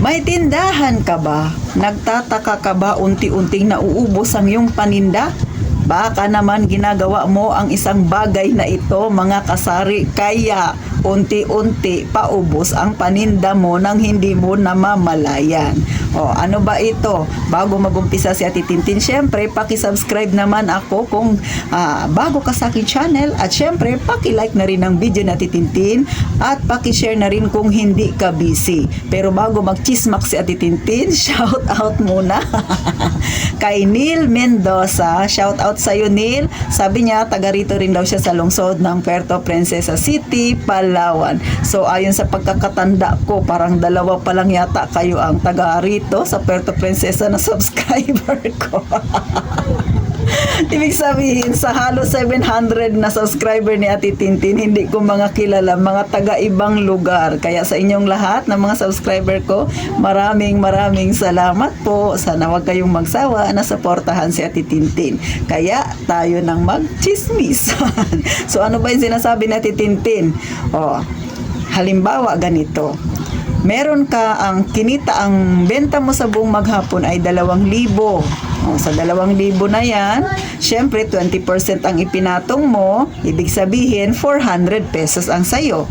May tindahan ka ba? Nagtataka ka ba unti-unting nauubos ang iyong paninda? Baka naman ginagawa mo ang isang bagay na ito, mga kasari, kaya unti-unti paubos ang paninda mo nang hindi mo namamalayan. O, ano ba ito? Bago magumpisa si Ate Tintin, syempre, paki-subscribe naman ako kung bago ka sa aking channel, at syempre, paki-like na rin ang video na Ate Tintin at paki-share na rin kung hindi ka busy. Pero bago mag-chismak si Ate Tintin, shout out muna kay Neil Mendoza. Shout out sa'yo, Neil. Sabi niya, taga rito rin daw siya sa lungsod ng Puerto Princesa City, Palawan. So, ayon sa pagkakatanda ko, parang dalawa pa lang yata kayo ang taga rito sa Puerto Princesa na subscriber ko. Ibig sabihin, sa halos 700 na subscriber ni Ate Tintin, hindi ko mga kilala, mga taga-ibang lugar. Kaya sa inyong lahat na mga subscriber ko, maraming salamat po. Sana wag kayong magsawa na suportahan si Ate Tintin. Kaya tayo nang mag-chismisan. So ano ba yung sinasabi ni Ate Tintin? O, halimbawa ganito. Meron ka ang kinita, ang benta mo sa buong maghapon ay 2,000. Sa 2,000 na yan, syempre 20% ang ipinatong mo, ibig sabihin 400 pesos ang sayo.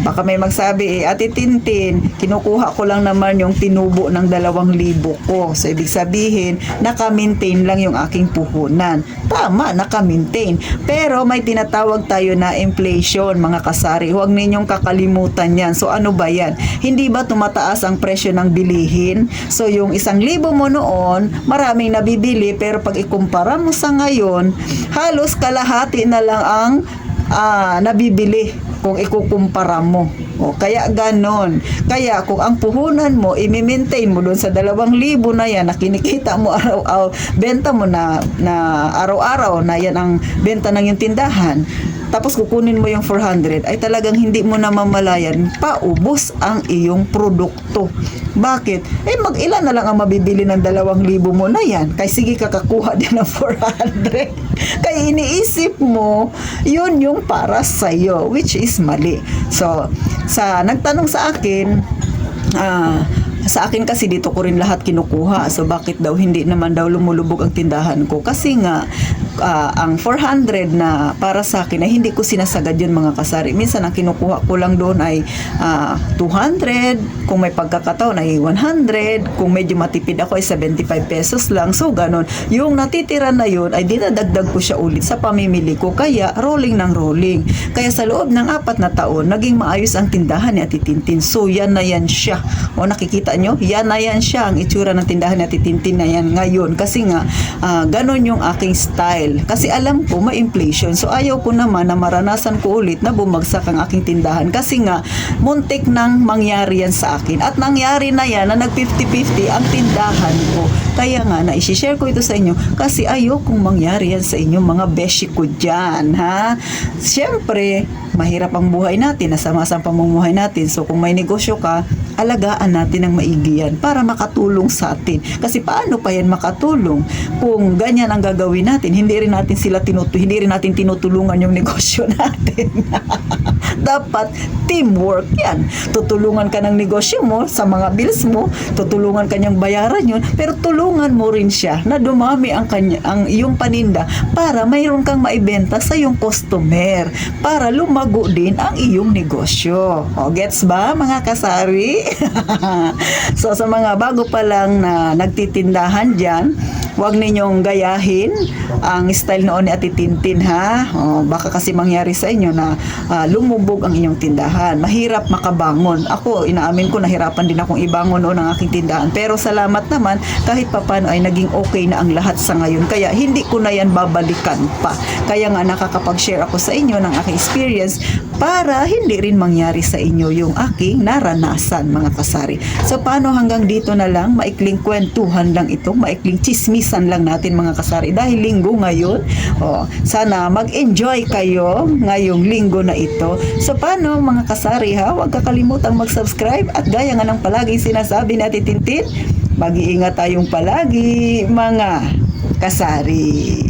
Baka may magsabi, Ate Tintin, kinukuha ko lang naman yung tinubo ng 2,000 ko. So ibig sabihin, naka-maintain lang yung aking puhunan. Tama, naka-maintain. Pero may tinatawag tayo na inflation, mga kasari. Huwag ninyong kakalimutan yan. So ano ba yan? Hindi ba tumataas ang presyo ng bilihin? So yung 1,000 mo noon, maraming nabibili, pero pag ikumpara mo sa ngayon, halos kalahati na lang ang nabibili kung ikukumpara mo. Kaya ganon. Kaya kung ang puhunan mo, i-maintain mo doon sa 2,000 na yan, na kinikita mo araw-araw, benta mo na araw-araw, na yan ang benta ng yung tindahan, tapos kukunin mo yung 400, ay talagang hindi mo namamalayan, paubos ang iyong produkto. Bakit? Mag-ilan na lang ang mabibili ng 2,000 mo na yan. Kaya sige, kakakuha din ng 400. Kaya iniisip mo, yun yung para sa'yo, which is mali. So, nagtanong sa akin, sa akin kasi dito ko rin lahat kinukuha. So, bakit daw hindi naman daw lumulubog ang tindahan ko? Kasi nga, ang 400 na para sa akin ay hindi ko sinasagad yun, mga kasari. Minsan ang kinukuha ko lang doon ay 200, kung may pagkakataon ay 100, kung medyo matipid ako ay 75 pesos lang. So ganon, yung natitira na yun ay dinadagdag ko siya ulit sa pamimili ko. Kaya rolling ng rolling. Kaya sa loob ng 4 na taon, naging maayos ang tindahan ni Ate Tintin. So yan na yan siya. Nakikita nyo? Yan na yan siya ang itsura ng tindahan ni Ate Tintin na yan ngayon. Kasi nga, ganon yung aking style. Kasi alam ko may inflation. So ayaw ko naman na maranasan ko ulit na bumagsak ang aking tindahan. Kasi nga, muntik nang mangyari yan sa akin. At nangyari na yan na nag 50-50 ang tindahan ko. Kaya nga, na-share ko ito sa inyo kasi ayaw kong mangyari yan sa inyo, mga beshi ko dyan, ha? Siyempre, mahirap ang buhay natin, nasama-sama pamumuhay natin. So kung may negosyo ka, alagaan natin ang maigi yan para makatulong sa atin. Kasi paano pa yan makatulong kung ganyan ang gagawin natin? Hindi rin natin tinutulungan yung negosyo natin. Dapat teamwork yan. Tutulungan ka ng negosyo mo sa mga bills mo, tutulungan ka niyang bayaran yun, pero tulungan mo rin siya na dumami ang iyong paninda para mayroon kang maibenta sa iyong customer para lumago din ang iyong negosyo. Gets ba, mga kasari? So sa mga bago pa lang na nagtitindahan dyan, huwag ninyong gayahin ang style noon ni Ate Tintin, ha? Baka kasi mangyari sa inyo na lumubog ang inyong tindahan. Mahirap makabangon. Ako, inaamin ko, nahirapan din akong ibangon noon ang aking tindahan. Pero salamat naman, kahit papano ay naging okay na ang lahat sa ngayon. Kaya hindi ko na yan babalikan pa. Kaya nga nakakapag-share ako sa inyo ng aking experience para hindi rin mangyari sa inyo yung aking naranasan, mga kasari. So, paano hanggang dito na lang? Maikling kwentuhan lang ito. Maikling chismisan lang natin, mga kasari. Dahil linggo ngayon, sana mag-enjoy kayo ngayong linggo na ito. So, paano, mga kasari, ha? Huwag kakalimutang mag-subscribe at gaya nga ng palaging sinasabi ni Ate Tintin, mag-iingat tayong palagi, mga kasari.